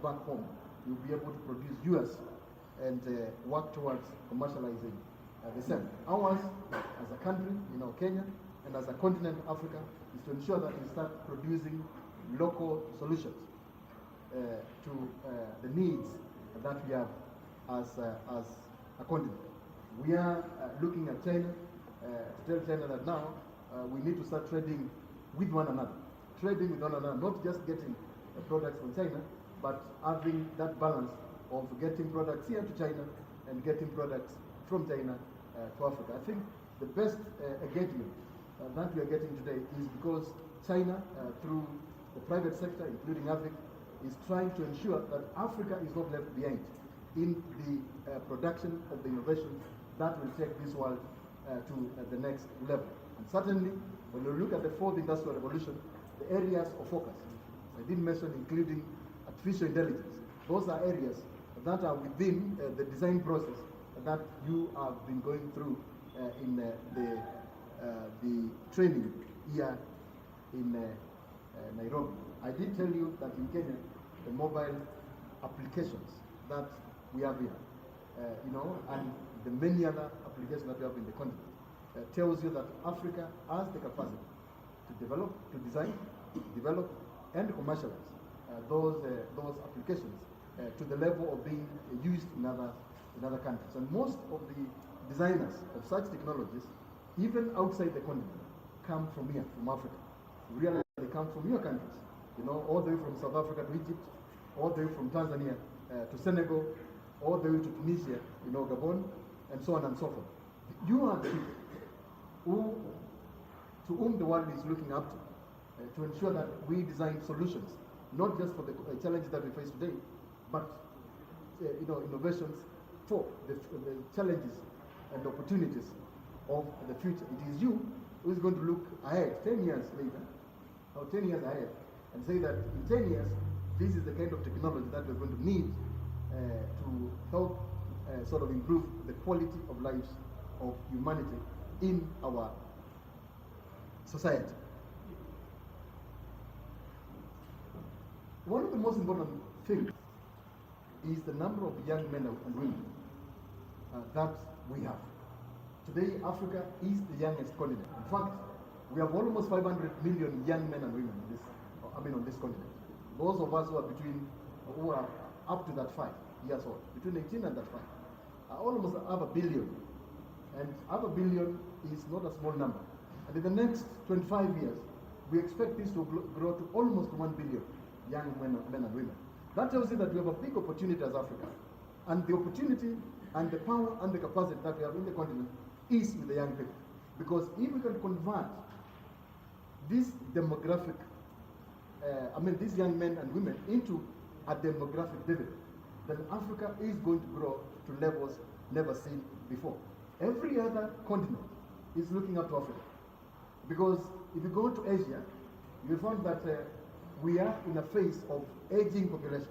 back home, you'll be able to produce yours and work towards commercializing the same. Ours, as a country, Kenya, and as a continent, Africa, is to ensure that we start producing local solutions to the needs that we have as a continent. We are looking at China to tell China that now we need to start trading with one another. Trading with one another, not just getting products from China, but having that balance of getting products here to China and getting products from China to Africa. I think the best engagement that we are getting today is because China, through the private sector, including AFRIC, is trying to ensure that Africa is not left behind in the production of the innovations that will take this world to the next level. And certainly, when you look at the fourth industrial revolution, the areas of focus, I did mention including artificial intelligence. Those are areas that are within the design process that you have been going through in the training here in Nairobi. I did tell you that in Kenya, the mobile applications that we have here, and the many other applications that we have in the continent, tells you that Africa has the capacity to develop, to design, develop, and commercialize those applications to the level of being used in other countries. And most of the designers of such technologies, even outside the continent, come from here, from Africa. We realize they come from your countries, all the way from South Africa to Egypt, all the way from Tanzania to Senegal, all the way to Tunisia, Gabon, and so on and so forth. You are the people to whom the world is looking up to ensure that we design solutions, not just for the challenges that we face today, but innovations for the challenges and opportunities of the future. It is you who is going to look ahead 10 years later, or 10 years ahead, and say that in 10 years, this is the kind of technology that we're going to need to help sort of improve the quality of lives of humanity in our society. One of the most important things is the number of young men and women that we have. Today, Africa is the youngest continent. In fact, we have almost 500 million young men and women on this continent. Those of us who are up to that 5 years old, between 18 and that 5, are almost half a billion. And half a billion is not a small number. And in the next 25 years, we expect this to grow to almost 1 billion young men and women. That tells you that we have a big opportunity as Africa. And the opportunity and the power and the capacity that we have in the continent is with the young people. Because if we can convert this demographic, these young men and women into a demographic dividend, then Africa is going to grow to levels never seen before. Every other continent is looking up to Africa. Because if you go to Asia, you find that we are in a phase of aging population.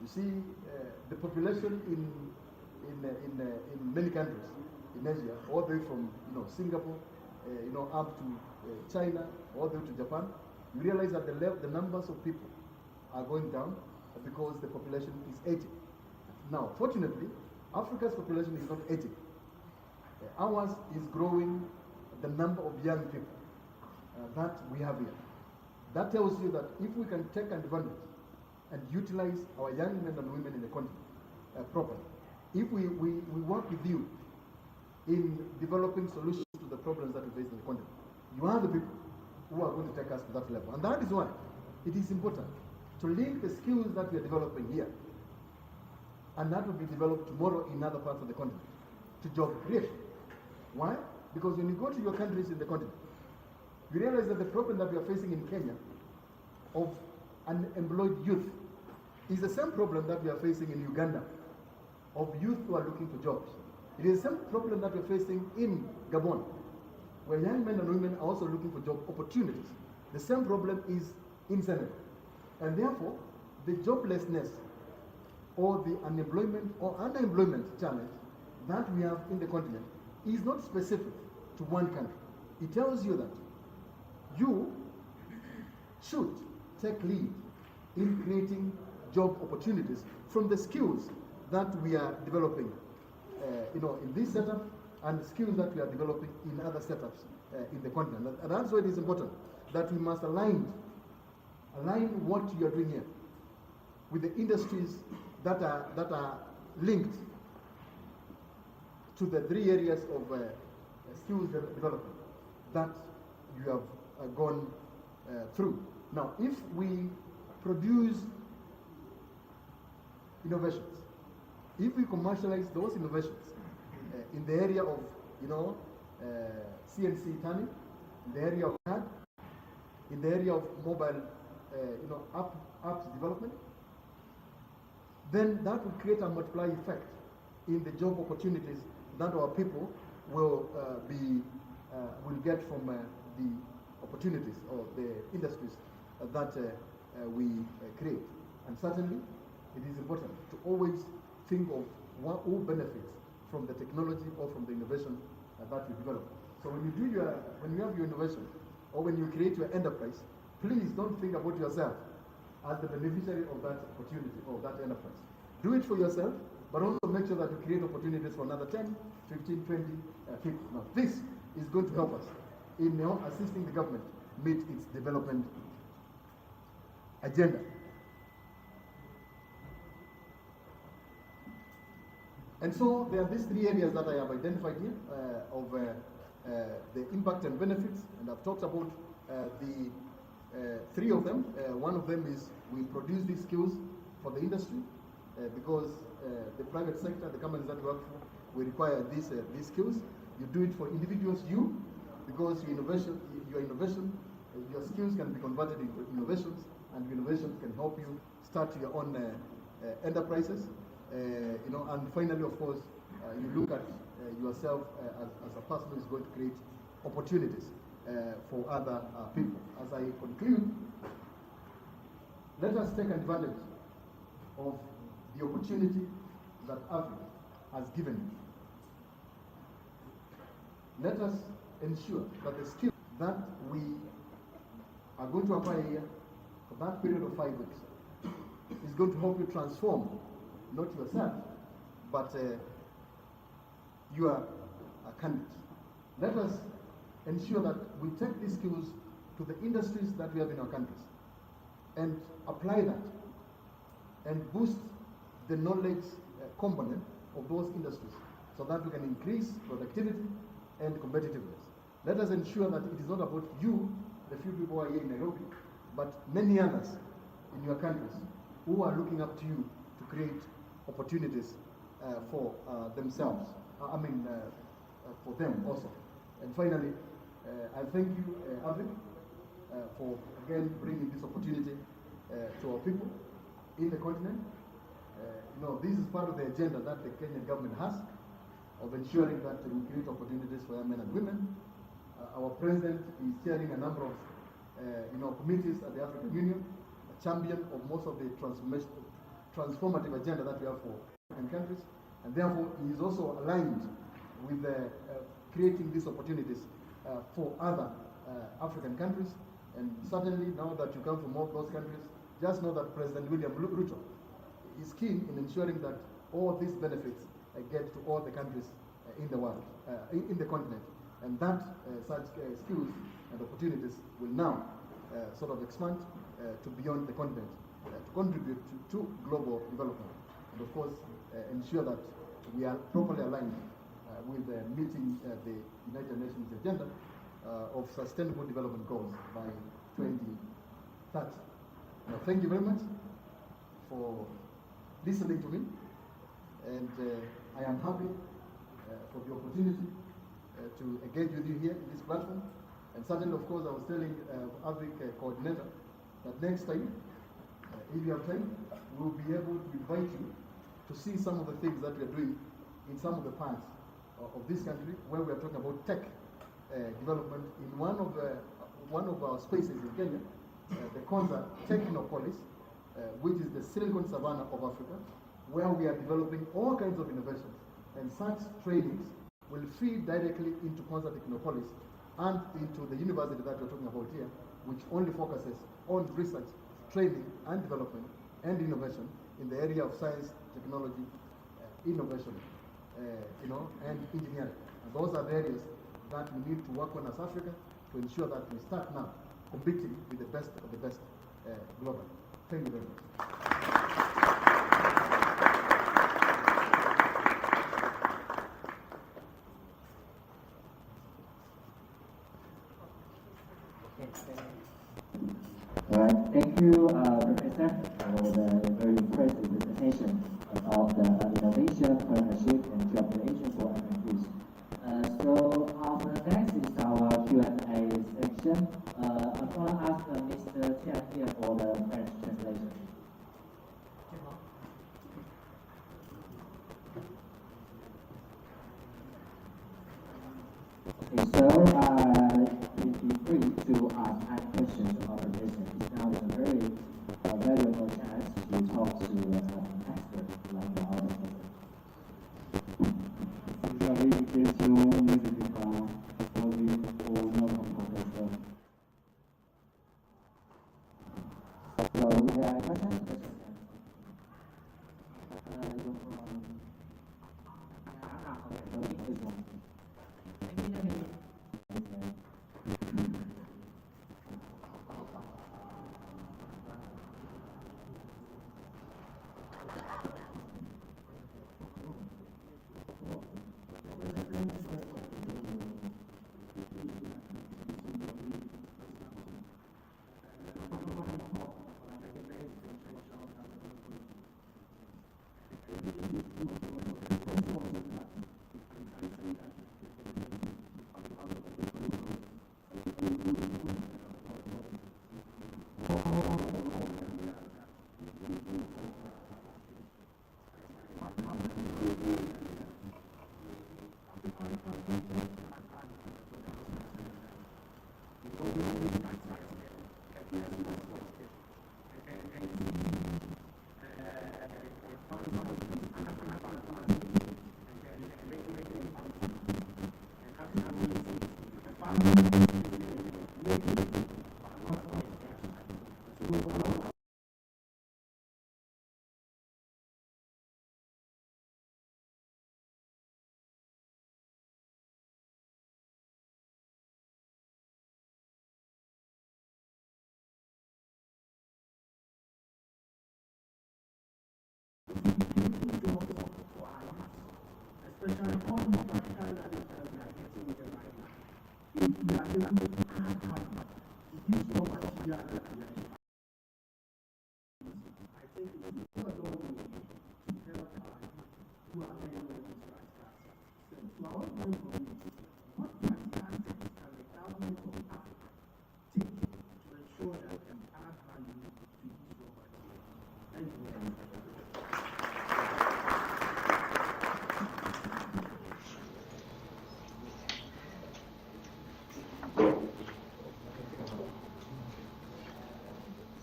You see, the population in many countries in Asia, all the way from Singapore, up to China, all the way to Japan, you realize that the numbers of people are going down because the population is aging. Now, fortunately, Africa's population is not aging. Ours is growing the number of young people that we have here. That tells you that if we can take advantage and utilize our young men and women in the continent properly, if we work with you in developing solutions to the problems that we face in the continent, you are the people who are going to take us to that level. And that is why it is important to link the skills that we are developing here, and that will be developed tomorrow in other parts of the continent, to job creation. Why? Because when you go to your countries in the continent, you realize that the problem that we are facing in Kenya of unemployed youth is the same problem that we are facing in Uganda of youth who are looking for jobs. It is the same problem that we are facing in Gabon, where young men and women are also looking for job opportunities. The same problem is in Senegal. And therefore, the joblessness or the unemployment or underemployment challenge that we have in the continent is not specific to one country. It tells you that you should take lead in creating job opportunities from the skills that we are developing, in this setup, and the skills that we are developing in other setups in the continent. And that's why it is important that we must align what you are doing here with the industries that are linked to the 3 areas of skills development that you have gone through. Now, if we produce innovations, if we commercialize those innovations in the area of, CNC turning, in the area of CAD, in the area of mobile, apps development, then that will create a multiplier effect in the job opportunities that our people will get from the opportunities or the industries that we create. And certainly, it is important to always think of who benefits from the technology or from the innovation that you develop. So when you have your innovation or when you create your enterprise, please don't think about yourself as the beneficiary of that opportunity or that enterprise. Do it for yourself, but also make sure that you create opportunities for another 10, 15, 20 people. Now, this is going to help us in assisting the government meet its development agenda. And so there are these 3 areas that I have identified here of the impact and benefits, and I've talked about the 3 of them. One of them is we produce these skills for the industry because the private sector, the companies that we work for, we require these skills. You do it for individuals, because your innovation, your skills can be converted into innovations, and innovations can help you start your own enterprises. And finally, of course, you look at yourself as a person who is going to create opportunities for other people. As I conclude, let us take advantage of the opportunity that Africa has given you. Let us ensure that the skill that we are going to acquire here for that period of 5 weeks is going to help you transform not yourself, but your candidate. Let us ensure that we take these skills to the industries that we have in our countries and apply that and boost the knowledge component of those industries so that we can increase productivity and competitiveness. Let us ensure that it is not about you, the few people who are here in Nairobi, but many others in your countries who are looking up to you to create opportunities for themselves, for them also. And finally, I thank you, Avik, for again bringing this opportunity to our people in the continent. This is part of the agenda that the Kenyan government has of ensuring that we create opportunities for young men and women. Our president is chairing a number of committees at the African Union, a champion of most of the transformative agenda that we have for African countries, and therefore he is also aligned with creating these opportunities for other African countries. And certainly now that you come from all those countries, just know that President William Ruto is keen in ensuring that all these benefits get to all the countries in the world, in the continent, and that such skills and opportunities will now sort of expand to beyond the continent to contribute to global development, and of course ensure that we are properly aligned with meeting the United Nations agenda of Sustainable Development Goals by 2030. Now, thank you very much for listening to me, and I am happy for the opportunity to engage with you here in this platform. And certainly, of course, I was telling Avik coordinator that next time, if you have time, we'll be able to invite you to see some of the things that we are doing in some of the parts of this country where we are talking about tech development. In one of our spaces in Kenya, the Konza Technopolis, which is the Silicon Savannah of Africa, where we are developing all kinds of innovations. And such trainings will feed directly into Konza Technopolis and into the university that we're talking about here, which only focuses on research, training, and development and innovation in the area of science, technology, innovation, and engineering. And those are the areas that we need to work on as Africa to ensure that we start now competing with the best of the best globally. Thank you very much. All right, thank you, Professor, for the very impressive presentation about the innovation, partnership, and collaboration for FMQs. So after next is our Q&A section. I'm going to ask Mr. Tian here for the French translation. Okay, so please be free to ask any questions to our participants. Now is a very valuable chance to talk to an expert like our professor. Vous avez une question, n'hésitez pas à poser au notre professeur. So we have questions?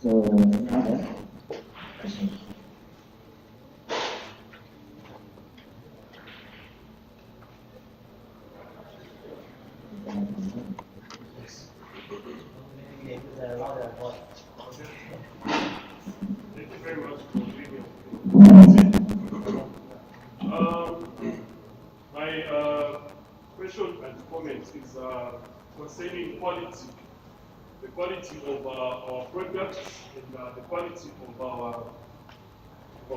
So another question. Thank you very much for being here. My question and comment is concerning quality. The quality of our products and the quality of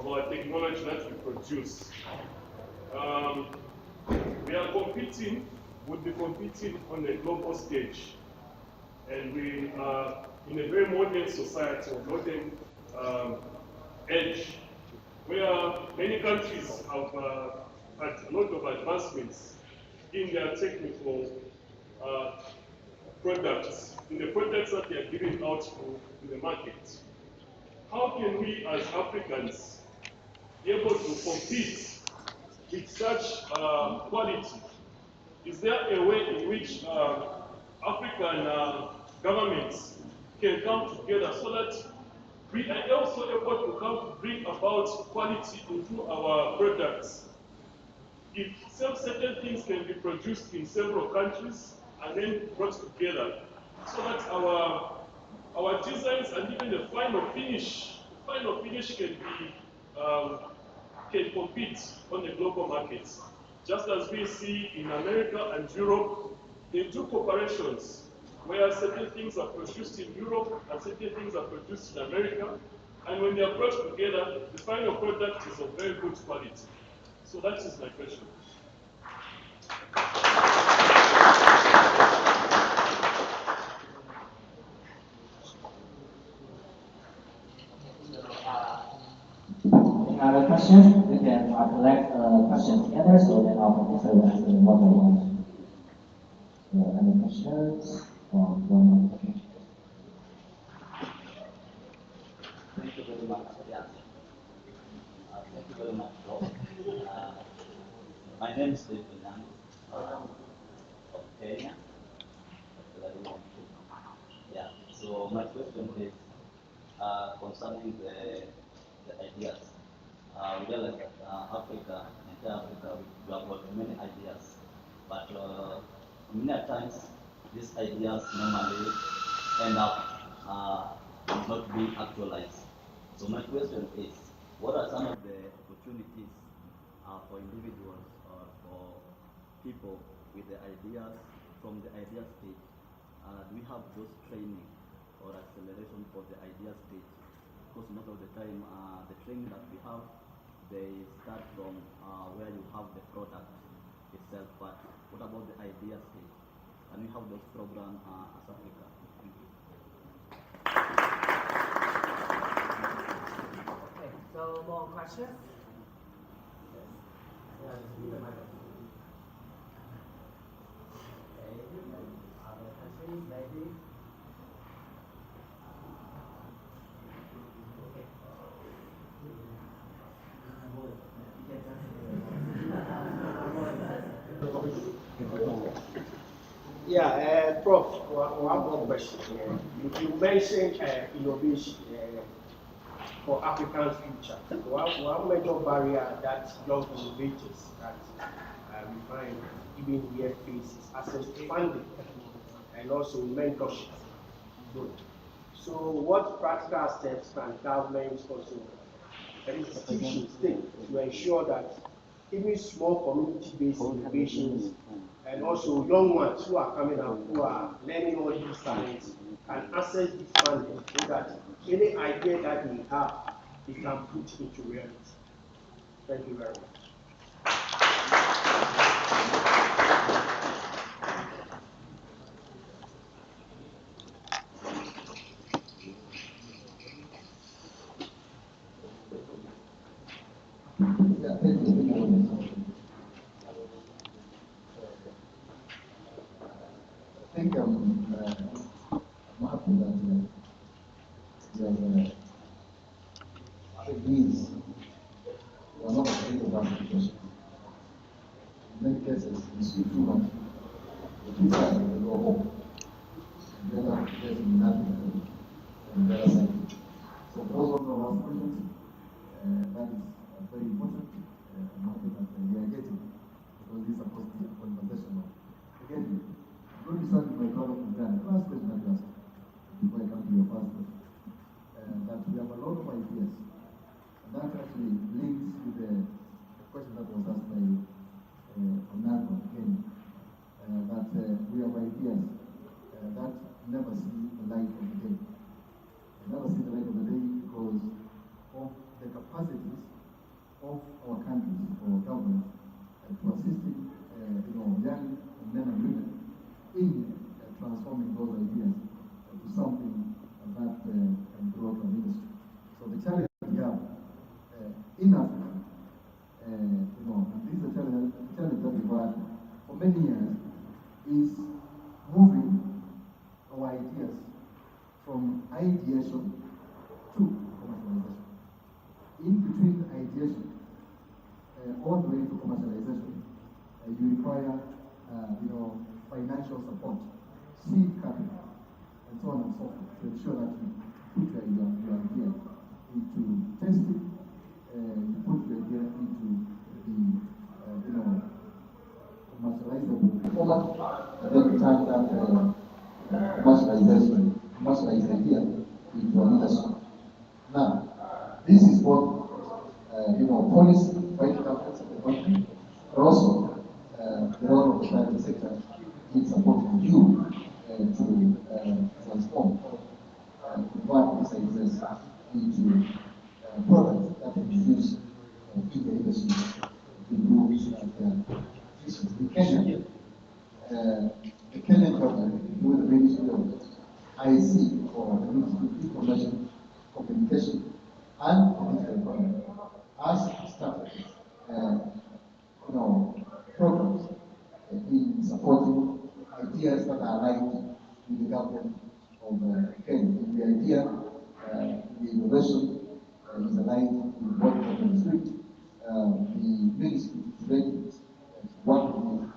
our technology that we produce. We are competing, we'll be competing on a global stage. And we are in a very modern society, or modern age, where many countries have had a lot of advancements in their technical products, in the products that they are giving out to the market. How can we as Africans be able to compete with such quality? Is there a way in which African governments can come together so that we are also able to come to bring about quality into our products? If certain things can be produced in several countries and then brought together, so that our designs and even the final finish final finish can compete on the global markets. Just as we see in America and Europe, they do cooperations where certain things are produced in Europe and certain things are produced in America. And when they are brought together, the final product is of very good quality. So that is my question. Other questions? We can collect questions together, so then our professor will answer one by one. Other questions? Okay. Thank you very much. Yeah. Thank you very much, Prof. My name is Prof.Emmanuel of Kenya. Yeah. So my question is concerning the ideas. We realize that Africa, entire Africa, we have got many ideas, but many times these ideas normally end up not being actualized. So my question is, what are some of the opportunities for individuals or for people with the ideas from the idea stage? Do we have those training or acceleration for the idea stage? Because most of the time, the training that we have, they start from where you have the product itself. But what about the idea stage? Can we have those programs as Africa? Thank you. Okay, so more questions? Yes. Yeah, just leave the microphone. Okay, other countries, maybe? Yeah, Prof, one more question. You mentioned innovation for Africa's future. One major barrier that young innovators that we find even here face is access to funding and also mentorship. So what practical steps can governments also and institutions take to ensure that even small community-based innovations and also young ones who are coming up, who are learning all these talents, can access this funding so that any idea that they have, they can put into reality? Thank you very much. Yeah, thank you. I think I'm happy that it means we are not afraid of application. In many cases, it's too much. The two sides will go home. The other getting nothing and the other side. So those are our questions. That is very important. I'm happy that we are getting, because this is a positive conversation. Again, I'm going to start with my brother from Ghana. The last question that you asked before I come to your first question. That we have a lot of ideas. And that actually links to the question that was asked by Emmanuel again. That we have ideas that never see the light of the day. They never see the light of the day because of the capacities of our countries or governments to assisting young men and women in transforming those ideas to something that can grow from industry. So the challenge we have in Africa, and this is a challenge that we've had for many years, is moving our ideas from ideation to commercialization. In between ideation all the way to commercialization, you require financial support, seed capital, and so on and so forth, to ensure that you put your idea into testing, you put your idea into the commercializable format, and then you turn that commercialized idea into an industry. Now, policy, right governance of the country, but also the role of the private sector in supporting you to transform or convert these ideas into products that can be used in the industry to improve efficiency. In Kenya, the Kenyan government, with the Ministry of IC or the Ministry of Information, Communication, and the Digital Economy, has started programs in supporting ideas that are aligned with the government of Kenya. The idea, the innovation is aligned with what the government is doing. The ministry is ready to work with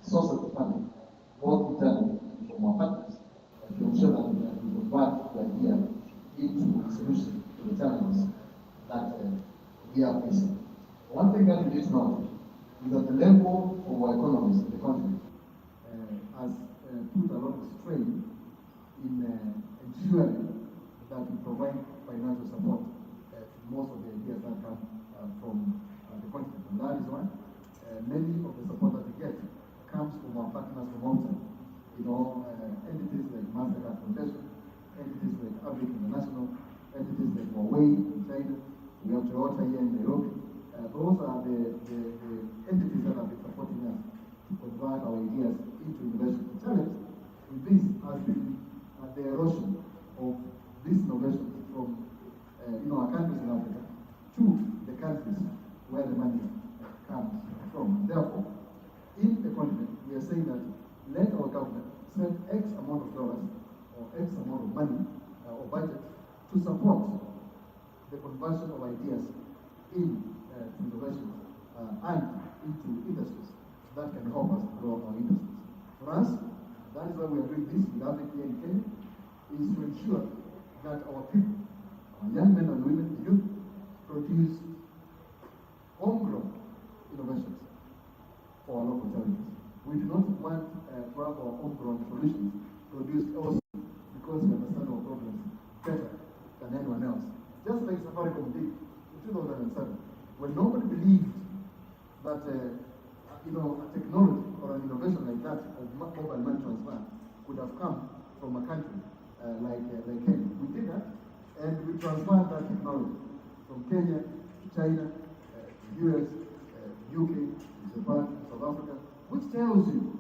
sources of funding, both internally from our partners, to ensure that we convert the idea into a solution to the challenges that we are facing. One thing that we need to know is that the level of our economies in the country has put a lot of strain in ensuring that we provide financial support to most of the ideas that come from the continent. And that is why many of the support that we get comes from our partners from outside. Entities like Mastercard Foundation, entities like Public International, entities like Huawei in China, we have Toyota here in Nairobi. Those are the entities that have been supporting us to convert our ideas into innovation. The challenge with this has been the erosion of these innovations from our countries in Africa to the countries where the money comes from. Therefore, in the continent, we are saying that let our government spend X amount of dollars or X amount of money or budget to support the conversion of ideas in innovation and into industries that can help us grow our industries. For us, that is why we are doing this with Africa here in Kenya, is to ensure that our people, our young men and women, the youth, produce homegrown innovations for our local challenges. We do not want to have our homegrown solutions produced elsewhere because we understand our problems better than anyone else. Just like Safaricom did in 2007, when nobody believed that a technology or an innovation like that, of mobile money transfer, could have come from a country like Kenya. We did that, and we transferred that technology from Kenya to China, to US, UK, Japan, South Africa, which tells you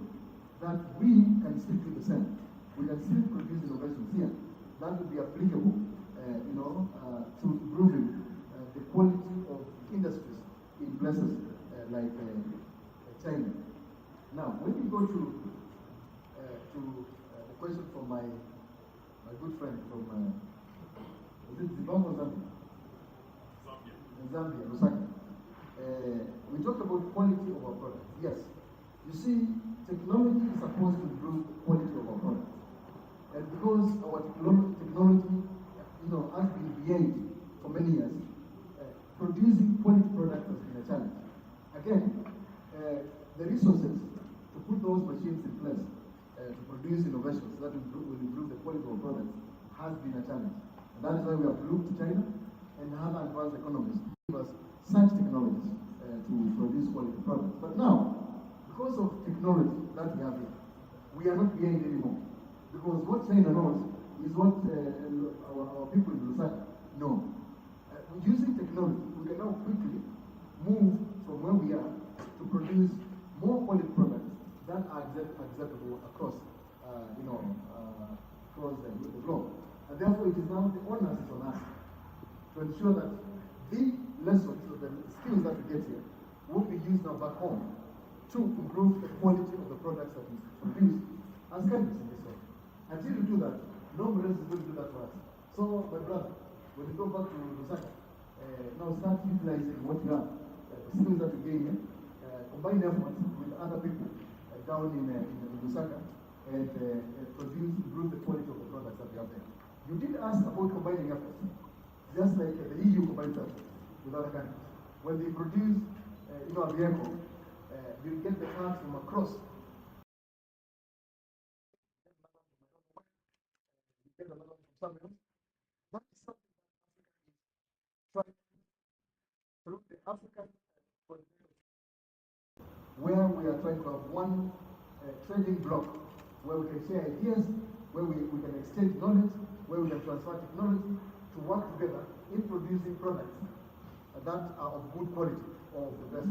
that we can still do the same. We can still produce innovations here that will be applicable, to improving the quality of industries in places like China. Now, when you go to the question from my good friend from is it Zimbabwe or Zambia? Zambia, Lusaka. We talked about quality of our products. Yes, you see, technology is supposed to improve the quality of our products, and because our technology, has been behaved for many years, producing quality products has been a challenge. Again, the resources to put those machines in place to produce innovations that will improve the quality of products has been a challenge. And that is why we have looked to China and other advanced economies to give us such technologies to produce quality products. But now, because of technology that we have here, we are not behind anymore. Because what China knows is what our people in Lusaka know. Using technology, we can now quickly move from where we are to produce more quality products that are acceptable across, across the globe. And therefore, it is now the onus is on us to ensure that the lessons, or the skills that we get here, will be used now back home to improve the quality of the products that we produce as countries in this way. Until you do that, nobody else is going to do that for us. So, my brother, when you go back to Lusaka, now start utilizing what you have, the skills that you gain here, combine efforts with other people down in Lusaka, and improve the quality of the products that we have there. You did ask about combining efforts, just like the EU combines efforts with other countries. When they produce, a vehicle, you get the parts from across. You get the from somewhere else. That is something that Africa is trying through African where we are trying to have one trading block where we can share ideas, where we can exchange knowledge, where we can transfer technology to work together in producing products that are of good quality or of the best.